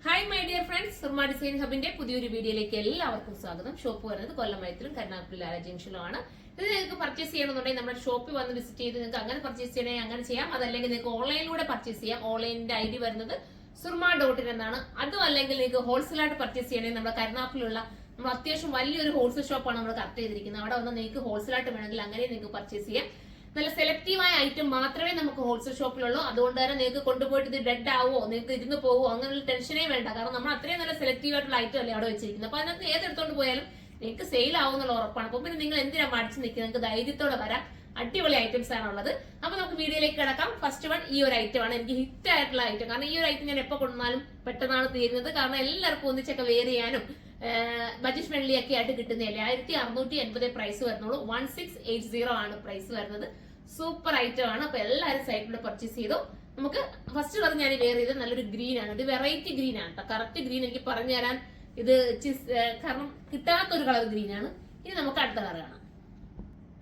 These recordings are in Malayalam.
Hi my dear friends, Surma design ഹബിന്റെ പുതിയൊരു വീഡിയോയിലേക്ക് എല്ലാവർക്കും സ്വാഗതം. ഷോപ്പ് വരുന്നത് കൊല്ലമയത്തിലും കരുനാഗപ്പള്ളി ജംഗ്ഷനിലുമാണ്. ഇത് നിങ്ങൾക്ക് പർച്ചേസ് ചെയ്യണമെന്നുണ്ടെങ്കിൽ നമ്മുടെ ഷോപ്പിൽ വന്ന് വിസിറ്റ് ചെയ്ത് നിങ്ങൾക്ക് അങ്ങനെ പർച്ചേസ് ചെയ്യണേ അങ്ങനെ ചെയ്യാം. അതല്ലെങ്കിൽ നിങ്ങൾക്ക് ഓൺലൈനിലൂടെ പർച്ചേസ് ചെയ്യാം. ഓൺലൈനിന്റെ ഐഡി വരുന്നത് surma.in എന്നാണ്. അതും അല്ലെങ്കിൽ നിങ്ങൾക്ക് ഹോൾസെയിലായിട്ട് പർച്ചേസ് ചെയ്യണേ നമ്മുടെ കരുനാഗപ്പള്ളിയുള്ള നമ്മൾ അത്യാവശ്യം വലിയൊരു ഹോൾസെയിൽ ഷോപ്പാണ് നമ്മൾ കറക്റ്റ് ചെയ്തിരിക്കുന്നത്. അവിടെ വന്ന് നിങ്ങൾക്ക് ഹോൾസെയിലായിട്ട് വേണമെങ്കിൽ അങ്ങനെ നിങ്ങൾക്ക് പർച്ചേസ് ചെയ്യാം. നല്ല സെലക്റ്റീവായ ഐറ്റം മാത്രമേ നമുക്ക് ഹോൾസെയിൽ ഷോപ്പിലുള്ളൂ. അതുകൊണ്ട് തന്നെ നിങ്ങൾക്ക് കൊണ്ടുപോയിട്ട് ഇത് ഡെഡ് ആവോ, നിങ്ങൾക്ക് ഇരുന്ന് പോവോ അങ്ങനെയുള്ള ടെൻഷനേ വേണ്ട. കാരണം നമ്മൾ അത്രയും നല്ല സെലക്റ്റീവ് ആയിട്ടുള്ള ഐറ്റം അല്ലേ അവിടെ വെച്ചിരിക്കുന്നത്. അപ്പൊ അതിനകത്ത് ഏതെടുത്തോണ്ട് പോയാലും നിങ്ങൾക്ക് സെയിൽ ആവുന്നുള്ള ഉറപ്പാണ്. അപ്പൊ പിന്നെ നിങ്ങൾ എന്തിനാ മടിച്ചു നിൽക്കുക, നിങ്ങൾക്ക് ധൈര്യത്തോടെ വരാം. അടിപൊളി ഐറ്റംസ് ആണുള്ളത്. അപ്പൊ നമുക്ക് വീഡിയോയിലേക്ക് കിടക്കാം. ഫസ്റ്റ് വൺ ഈ ഒരു ഐറ്റം ആണ്, എനിക്ക് ഹിറ്റ് ആയിട്ടുള്ള ഐറ്റം. കാരണം ഈ ഒരു ഐറ്റം ഞാൻ എപ്പോൾ കൊണ്ടുവന്നാലും പെട്ടെന്നാണ് തീരുന്നത്. കാരണം എല്ലാവർക്കും ഒന്നിച്ചൊക്കെ വെയർ ചെയ്യാനും ബഡ്ജറ്റ് ഫ്രണ്ട്ലി ഒക്കെ ആയിട്ട് കിട്ടുന്നതല്ലേ. 1680 പ്രൈസ് വരുന്നുള്ളൂ. 1680 ആണ് പ്രൈസ് വരുന്നത്. സൂപ്പർ ഐറ്റം ആണ്. അപ്പൊ എല്ലാവരും സൈറ്റിലൂടെ പർച്ചേസ് ചെയ്തു. നമുക്ക് ഫസ്റ്റ് കളർ ഞാൻ വെയർ ചെയ്ത് നല്ലൊരു ഗ്രീൻ ആണ്. ഇത് വെറൈറ്റി ഗ്രീൻ ആണ് കേട്ടോ. കറക്റ്റ് ഗ്രീൻ എനിക്ക് പറഞ്ഞു തരാൻ ഇത് കാരണം കിട്ടാത്തൊരു കളർ ഗ്രീൻ ആണ്. ഇനി നമുക്ക് അടുത്ത കളർ കാണാം.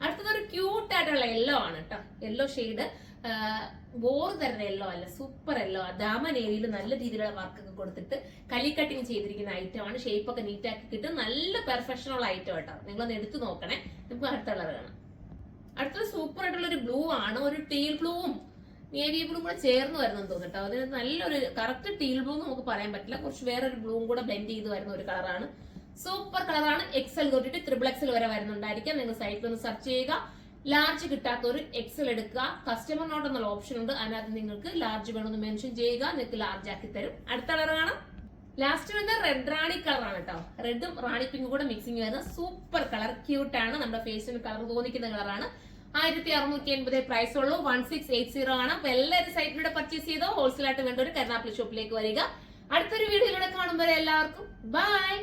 അടുത്തതൊരു ക്യൂട്ട് ആയിട്ടുള്ള യെല്ലോ ആണ് കേട്ടോ. യെല്ലോ ഷെയ്ഡ് ബോർ തരുന്ന യെല്ലോ അല്ല, സൂപ്പർ യെല്ലോ. ദാമൻ ഏരിയയിൽ നല്ല രീതിയിലുള്ള വർക്കൊക്കെ കൊടുത്തിട്ട് കലി കട്ടിങ് ചെയ്തിരിക്കുന്ന ഐറ്റം ആണ്. ഷേപ്പ് ഒക്കെ നീറ്റ് ആക്കി കിട്ടും. നല്ല പെർഫെക്ഷനുള്ള ഐറ്റം കേട്ടോ. നിങ്ങളൊന്ന് എടുത്തു നോക്കണേ. നമുക്ക് അടുത്ത കളർ കാണാം. അടുത്തത് സൂപ്പർ ആയിട്ടുള്ള ഒരു ബ്ലൂ ആണ്. ഒരു ടീൽ ബ്ലൂവും നേവി ബ്ലൂ കൂടെ ചേർന്ന് വരുന്നെന്ന് തോന്നുന്നു കേട്ടോ. അതിന് നല്ലൊരു കറക്റ്റ് ടീൽ ബ്ലൂ നമുക്ക് പറയാൻ പറ്റില്ല. കുറച്ച് വേറൊരു ബ്ലൂവും കൂടെ ബ്ലെൻഡ് ചെയ്ത് വരുന്ന ഒരു കളറാണ്. സൂപ്പർ കളറാണ്. എക്സൽ തൊട്ടിട്ട് XXL വരെ വരുന്നുണ്ടായിരിക്കാം. നിങ്ങൾ സൈറ്റിൽ ഒന്ന് സെർച്ച് ചെയ്യുക. ലാർജ് കിട്ടാത്തവർ XL എടുക്കുക. കസ്റ്റമർ നോട്ട് എന്നുള്ള ഓപ്ഷൻ ഉണ്ട്. അതിനകത്ത് നിങ്ങൾക്ക് ലാർജ് വേണമെന്ന് മെൻഷൻ ചെയ്യുക. നിങ്ങൾക്ക് ലാർജ് ആക്കി തരും. അടുത്ത കളർ കാണാം. ലാസ്റ്റ് വന്ന റെഡ് റാണി കളറാണ് കേട്ടോ. റെഡും റാണി പിങ്കും കൂടെ മിക്സിംഗ് വരുന്ന സൂപ്പർ കളർ. ക്യൂട്ട് ആണ്. നമ്മുടെ ഫേസിന് കളർ തോന്നിക്കുന്ന കളറാണ്. 1680 പ്രൈസ് ഉള്ളൂ. 1680 ആണ്. അപ്പൊ എല്ലാവരും സൈറ്റിലൂടെ പർച്ചേസ് ചെയ്തോ. ഹോൾസെയിൽ ആയിട്ട് വേണ്ട ഒരു കരുനാഗപ്പള്ളി ഷോപ്പിലേക്ക് വരിക. അടുത്തൊരു വീഡിയോയിലൂടെ കാണുമ്പോൾ എല്ലാവർക്കും ബൈ.